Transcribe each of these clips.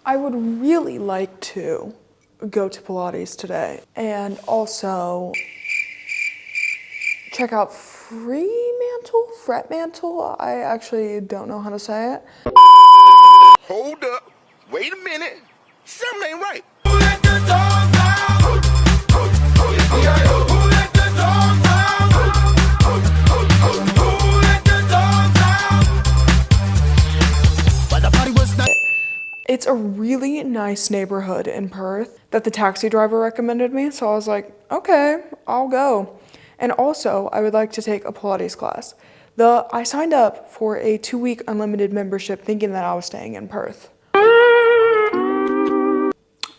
I would really like to go to Pilates today and also check out Fremantle. I actually don't know how to say it. Hold up. Wait a minute. Something ain't right. It's a really nice neighborhood in Perth that the taxi driver recommended me. So I was like, okay, I'll go. And also, I would like to take a Pilates class. I signed up for a 2-week unlimited membership thinking that I was staying in Perth.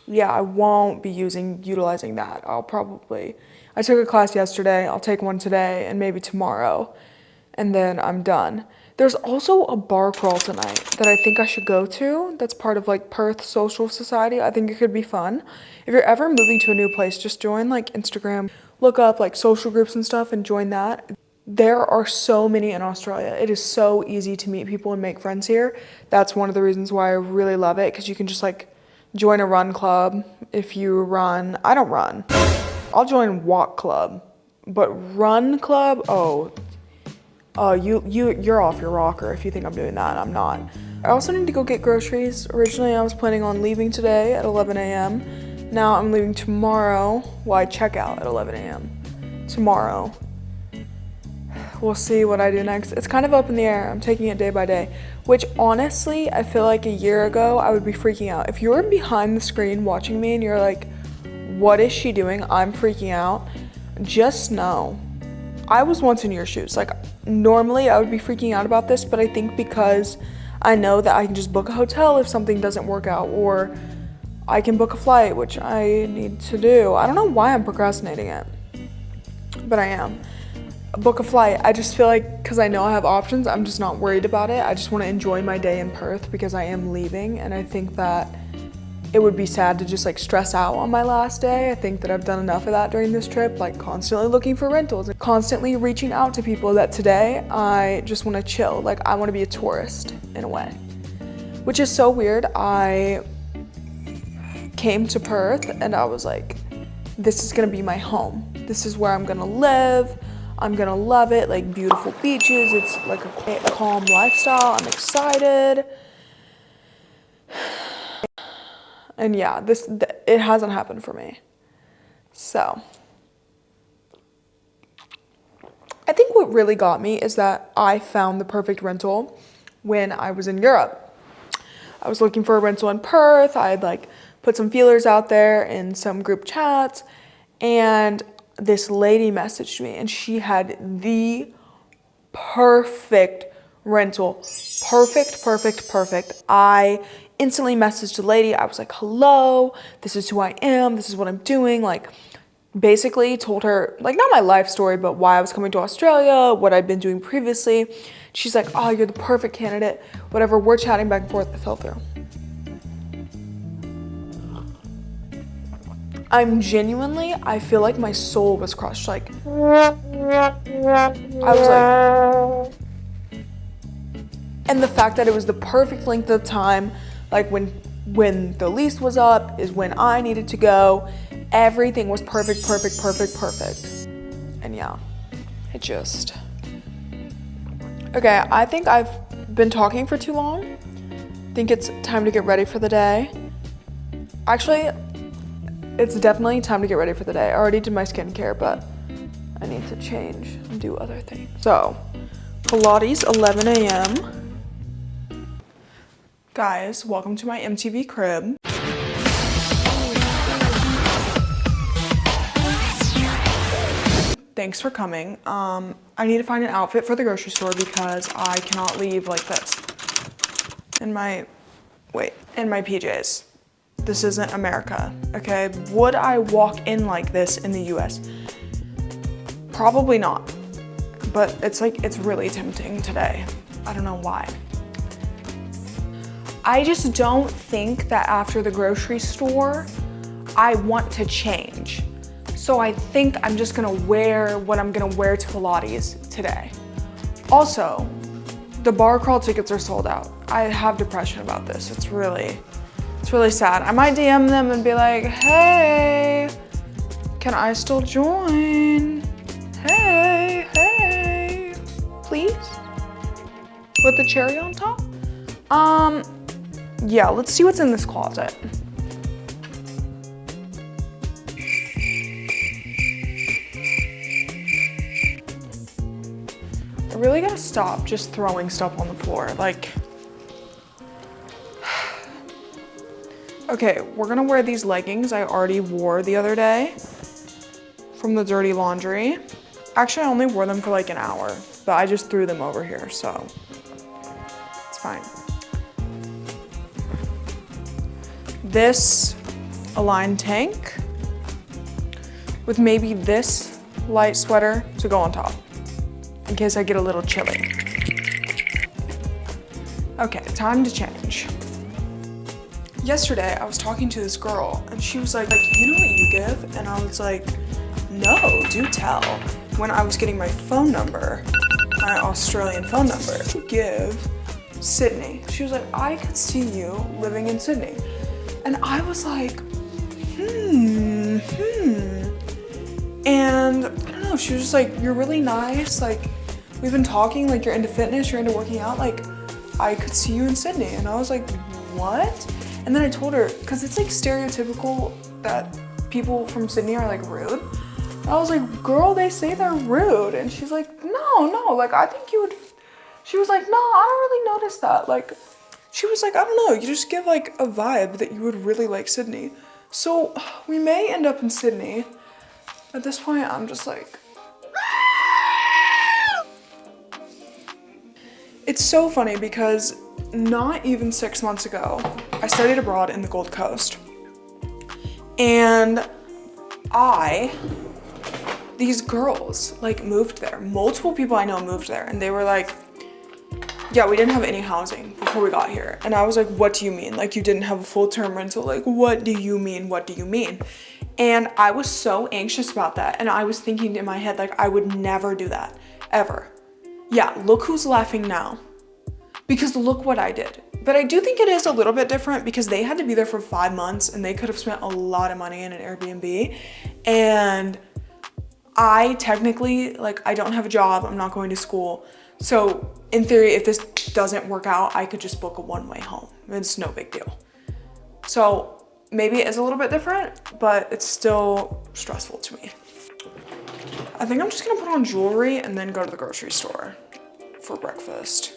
Yeah, I won't be utilizing that. I took a class yesterday, I'll take one today and maybe tomorrow, and then I'm done. There's also a bar crawl tonight that I think I should go to. That's part of like Perth Social Society. I think it could be fun. If you're ever moving to a new place, just join like Instagram, look up like social groups and stuff and join that. There are so many in Australia. It is so easy to meet people and make friends here. That's one of the reasons why I really love it, because you can just like join a run club. If you run, I don't run. I'll join walk club, but run club, you're off your rocker if you think I'm doing that. I'm not. I also need to go get groceries. Originally, I was planning on leaving today at 11 a.m. Now I'm leaving tomorrow. Well, I check out at 11 a.m. tomorrow. We'll see what I do next. It's kind of up in the air. I'm taking it day by day, which honestly, I feel like a year ago, I would be freaking out. If you're behind the screen watching me and you're like, what is she doing? I'm freaking out. Just know, I was once in your shoes. Like, normally I would be freaking out about this, but I think because I know that I can just book a hotel if something doesn't work out, or I can book a flight, which I need to do. I don't know why I'm procrastinating it, but I am. Book a flight. I just feel like because I know I have options, I'm just not worried about it. I just want to enjoy my day in Perth because I am leaving, and I think that it would be sad to just like stress out on my last day. I think that I've done enough of that during this trip, like constantly looking for rentals and constantly reaching out to people, that today I just want to chill. Like, I want to be a tourist in a way, which is so weird. I came to Perth and I was like, this is gonna be my home. This is where I'm gonna live. I'm gonna love it, like beautiful beaches. It's like a calm lifestyle. I'm excited. And yeah, it hasn't happened for me. So I think what really got me is that I found the perfect rental when I was in Europe. I was looking for a rental in Perth. I had like put some feelers out there in some group chats, and this lady messaged me and she had the perfect rental. Perfect. I instantly messaged the lady. I was like, hello, this is who I am. This is what I'm doing. Like, basically told her, like, not my life story, but why I was coming to Australia, what I'd been doing previously. She's like, oh, you're the perfect candidate. Whatever, we're chatting back and forth. It fell through. I feel like my soul was crushed. Like, I was like, and the fact that it was the perfect length of time, like when the lease was up is when I needed to go. Everything was perfect. And yeah, okay, I think I've been talking for too long. I think it's time to get ready for the day. Actually, it's definitely time to get ready for the day. I already did my skincare, but I need to change and do other things. So, Pilates, 11 a.m. Guys, welcome to my MTV crib. Thanks for coming. I need to find an outfit for the grocery store because I cannot leave like this in my PJs. This isn't America, okay? Would I walk in like this in the US? Probably not, but it's really tempting today. I don't know why. I just don't think that after the grocery store, I want to change. So I think I'm just gonna wear what I'm gonna wear to Pilates today. Also, the bar crawl tickets are sold out. I have depression about this. It's really It's really sad. I might DM them and be like, hey, can I still join? Hey, please? With the cherry on top? Yeah, let's see what's in this closet. I really gotta stop just throwing stuff on the floor. Like, okay, we're gonna wear these leggings I already wore the other day from the dirty laundry. Actually, I only wore them for like an hour, but I just threw them over here, so it's fine. This Align tank with maybe this light sweater to go on top in case I get a little chilly. Okay, time to change. Yesterday, I was talking to this girl and she was like, you know what you give? And I was like, no, do tell. When I was getting my phone number, my Australian phone number, to give Sydney. She was like, I could see you living in Sydney. And I was like, And I don't know, she was just like, you're really nice. Like, we've been talking, like you're into fitness, you're into working out. Like, I could see you in Sydney. And I was like, what? And then I told her, cause it's like stereotypical that people from Sydney are like rude. And I was like, girl, they say they're rude. And she's like, no, like I think you would. She was like, no, I don't really notice that. Like, she was like, I don't know, you just give like a vibe that you would really like Sydney. So we may end up in Sydney. At this point, I'm just like, it's so funny because not even 6 months ago, I studied abroad in the Gold Coast. And these girls like moved there. Multiple people I know moved there and they were like, yeah, we didn't have any housing before we got here. And I was like, what do you mean? Like, you didn't have a full-term rental? Like, what do you mean? What do you mean? And I was so anxious about that. And I was thinking in my head, like, I would never do that, ever. Yeah, look who's laughing now. Because look what I did. But I do think it is a little bit different because they had to be there for 5 months and they could have spent a lot of money in an Airbnb. And I technically, like, I don't have a job. I'm not going to school. So in theory, if this doesn't work out, I could just book a one-way home. It's no big deal. So maybe it is a little bit different, but it's still stressful to me. I think I'm just gonna put on jewelry and then go to the grocery store for breakfast.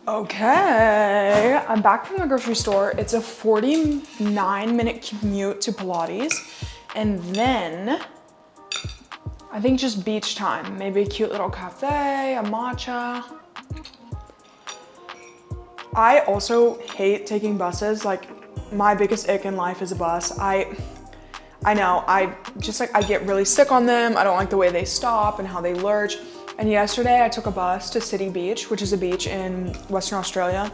Okay, I'm back from the grocery store. It's a 49-minute commute to Pilates. And then I think just beach time. Maybe a cute little cafe, a matcha. I also hate taking buses. Like, my biggest ick in life is a bus. I know, I get really sick on them. I don't like the way they stop and how they lurch. And yesterday I took a bus to City Beach, which is a beach in Western Australia.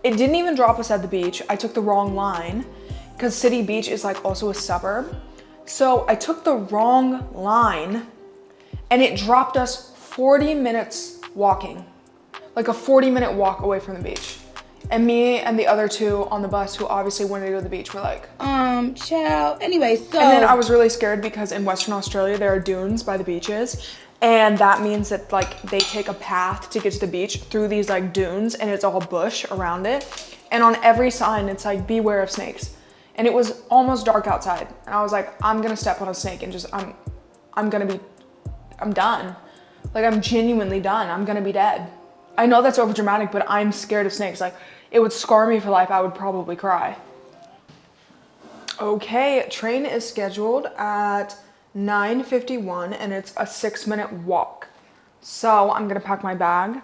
It didn't even drop us at the beach. I took the wrong line because City Beach is like also a suburb. So I took the wrong line and it dropped us 40 minutes walking, like a 40-minute walk away from the beach. And me and the other two on the bus who obviously wanted to go to the beach were like, child. Anyway, so. And then I was really scared because in Western Australia, there are dunes by the beaches. And that means that like they take a path to get to the beach through these like dunes and it's all bush around it. And on every sign, it's like, beware of snakes. And it was almost dark outside. And I was like, I'm gonna step on a snake and just, I'm done. Like, I'm genuinely done. I'm gonna be dead. I know that's over dramatic, but I'm scared of snakes. Like, it would scar me for life. I would probably cry. Okay, train is scheduled at 9:51 and it's a 6-minute walk. So I'm gonna pack my bag.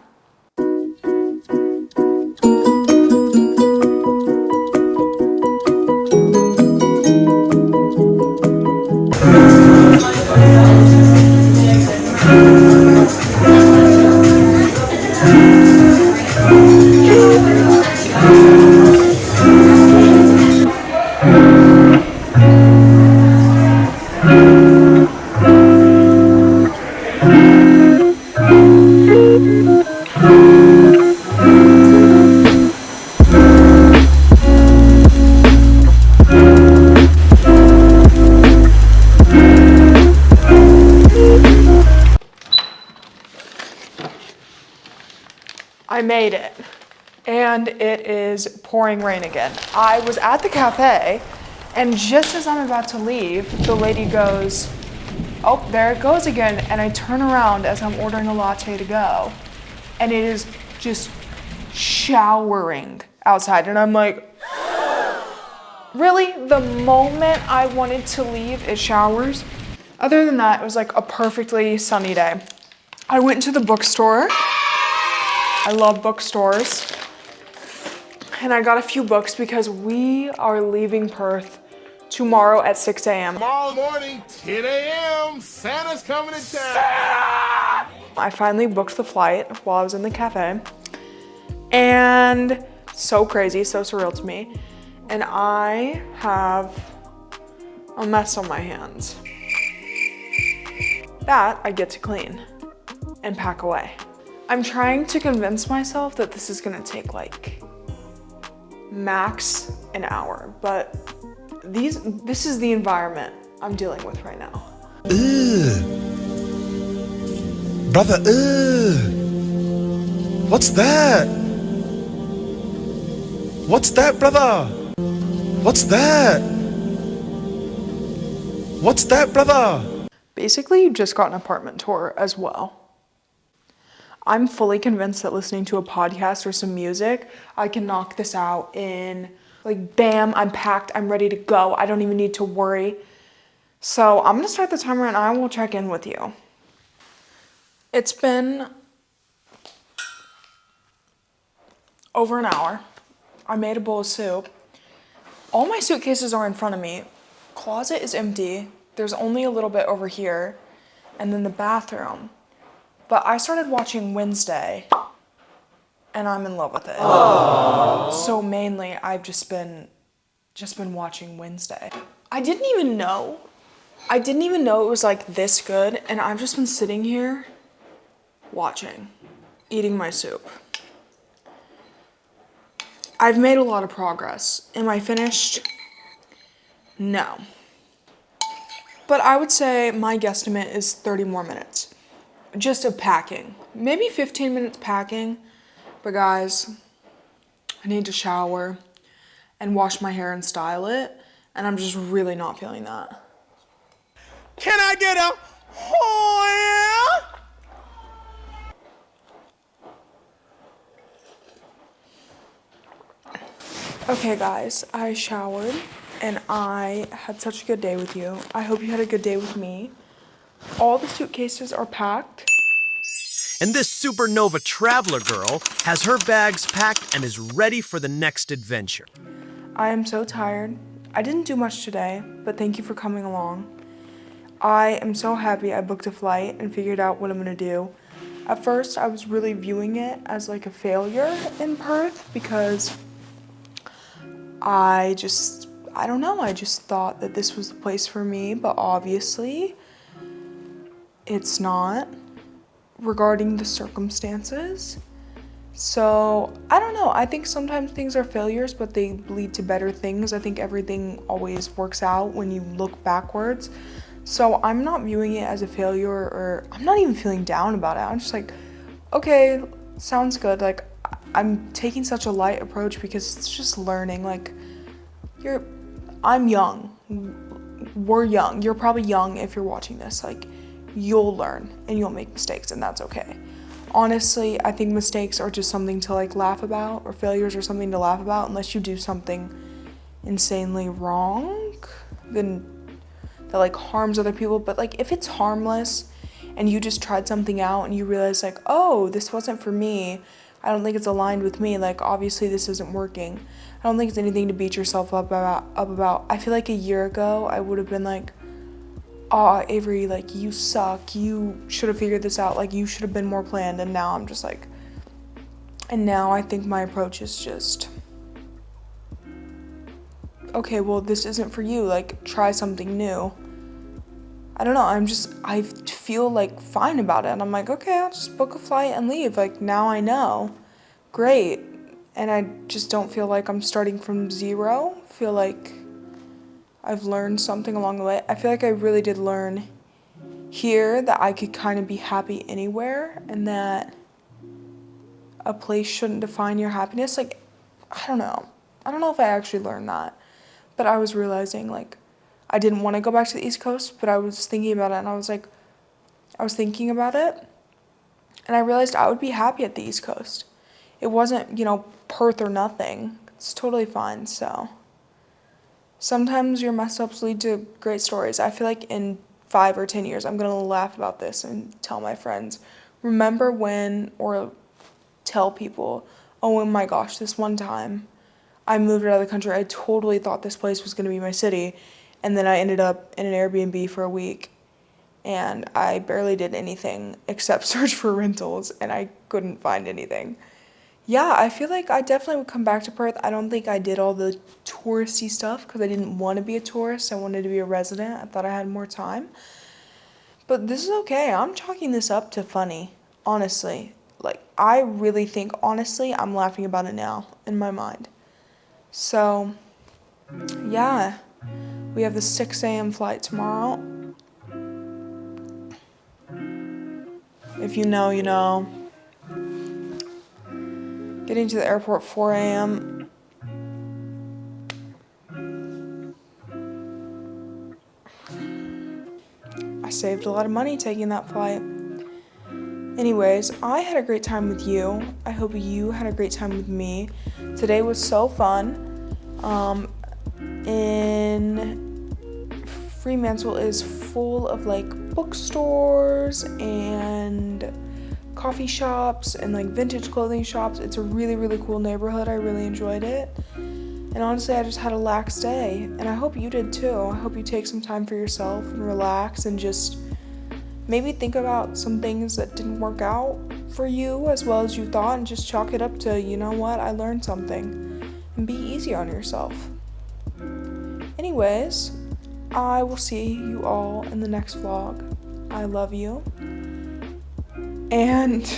I made it. And it is pouring rain again. I was at the cafe, and just as I'm about to leave, the lady goes, oh, there it goes again. And I turn around as I'm ordering a latte to go, and it is just showering outside. And I'm like, really? The moment I wanted to leave, it showers? Other than that, it was like a perfectly sunny day. I went to the bookstore. I love bookstores. And I got a few books because we are leaving Perth tomorrow at 6 a.m. Tomorrow morning, 10 a.m., Santa's coming to town. I finally booked the flight while I was in the cafe. And so crazy, so surreal to me. And I have a mess on my hands that I get to clean and pack away. I'm trying to convince myself that this is gonna take like max an hour, but this is the environment I'm dealing with right now. Ugh. Brother, ugh. What's that? What's that, brother? What's that? What's that, brother? Basically, you just got an apartment tour as well. I'm fully convinced that listening to a podcast or some music, I can knock this out in like, bam, I'm packed, I'm ready to go. I don't even need to worry. So I'm gonna start the timer and I will check in with you. It's been over an hour. I made a bowl of soup. All my suitcases are in front of me. Closet is empty. There's only a little bit over here. And then the bathroom. But I started watching Wednesday, and I'm in love with it. Aww. So mainly, I've just been watching Wednesday. I didn't even know it was like this good, and I've just been sitting here watching, eating my soup. I've made a lot of progress. Am I finished? No. But I would say my guesstimate is 30 more minutes. Just of packing. Maybe 15 minutes packing. But guys, I need to shower and wash my hair and style it. And I'm just really not feeling that. Can I get a oh yeah? Okay guys, I showered and I had such a good day with you. I hope you had a good day with me. All the suitcases are packed. And this supernova traveler girl has her bags packed and is ready for the next adventure. I am so tired. I didn't do much today, but thank you for coming along. I am so happy I booked a flight and figured out what I'm gonna do. At first, I was really viewing it as like a failure in Perth because I don't know, I just thought that this was the place for me, but obviously it's not regarding the circumstances. So, I don't know, I think sometimes things are failures, but they lead to better things. I think everything always works out when you look backwards. So I'm not viewing it as a failure, or I'm not even feeling down about it. I'm just like, okay, sounds good. Like, I'm taking such a light approach because it's just learning. Like, I'm young. We're young. You're probably young if you're watching this. Like, you'll learn and you'll make mistakes, and that's okay. Honestly, I think mistakes are just something to like laugh about, or failures are something to laugh about, unless you do something insanely wrong, then that like harms other people. But like if it's harmless and you just tried something out and you realize like, oh, this wasn't for me, I don't think it's aligned with me, like obviously this isn't working. I don't think it's anything to beat yourself up about. I feel like a year ago I would have been like, oh, Avery, like you suck, you should have figured this out, like you should have been more planned. And now I'm just like, and now I think my approach is just, okay, well, this isn't for you, like try something new. I don't know, I feel like fine about it, and I'm like, okay, I'll just book a flight and leave. Like, now I know, great. And I just don't feel like I'm starting from zero. I feel like I've learned something along the way. I feel like I really did learn here that I could kind of be happy anywhere, and that a place shouldn't define your happiness. Like, I don't know. I don't know if I actually learned that. But I was realizing, like, I didn't want to go back to the East Coast, but I was thinking about it, and I was thinking about it, and I realized I would be happy at the East Coast. It wasn't, Perth or nothing. It's totally fine, so. Sometimes your mess ups lead to great stories. I feel like in 5 or 10 years, I'm going to laugh about this and tell my friends, remember when, or tell people, oh my gosh, this one time I moved out of the country. I totally thought this place was going to be my city. And then I ended up in an Airbnb for a week. And I barely did anything except search for rentals. And I couldn't find anything. Yeah, I feel like I definitely would come back to Perth. I don't think I did all the touristy stuff because I didn't want to be a tourist. I wanted to be a resident. I thought I had more time. But this is okay. I'm chalking this up to funny, honestly. Like, I really think, honestly, I'm laughing about it now in my mind. So, yeah, we have the 6 a.m. flight tomorrow. If you know, you know. Getting to the airport 4 a.m. I saved a lot of money taking that flight. Anyways, I had a great time with you. I hope you had a great time with me. Today was so fun. In Fremantle is full of like bookstores and coffee shops and like vintage clothing shops. It's a really, really cool neighborhood. I really enjoyed it. And honestly, I just had a lax day. And I hope you did too. I hope you take some time for yourself and relax and just maybe think about some things that didn't work out for you as well as you thought and just chalk it up to, you know what, I learned something. And be easy on yourself. Anyways, I will see you all in the next vlog. I love you. And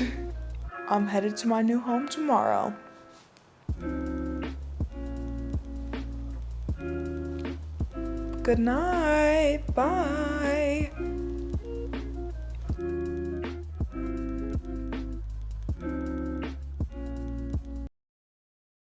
I'm headed to my new home tomorrow. Good night. Bye.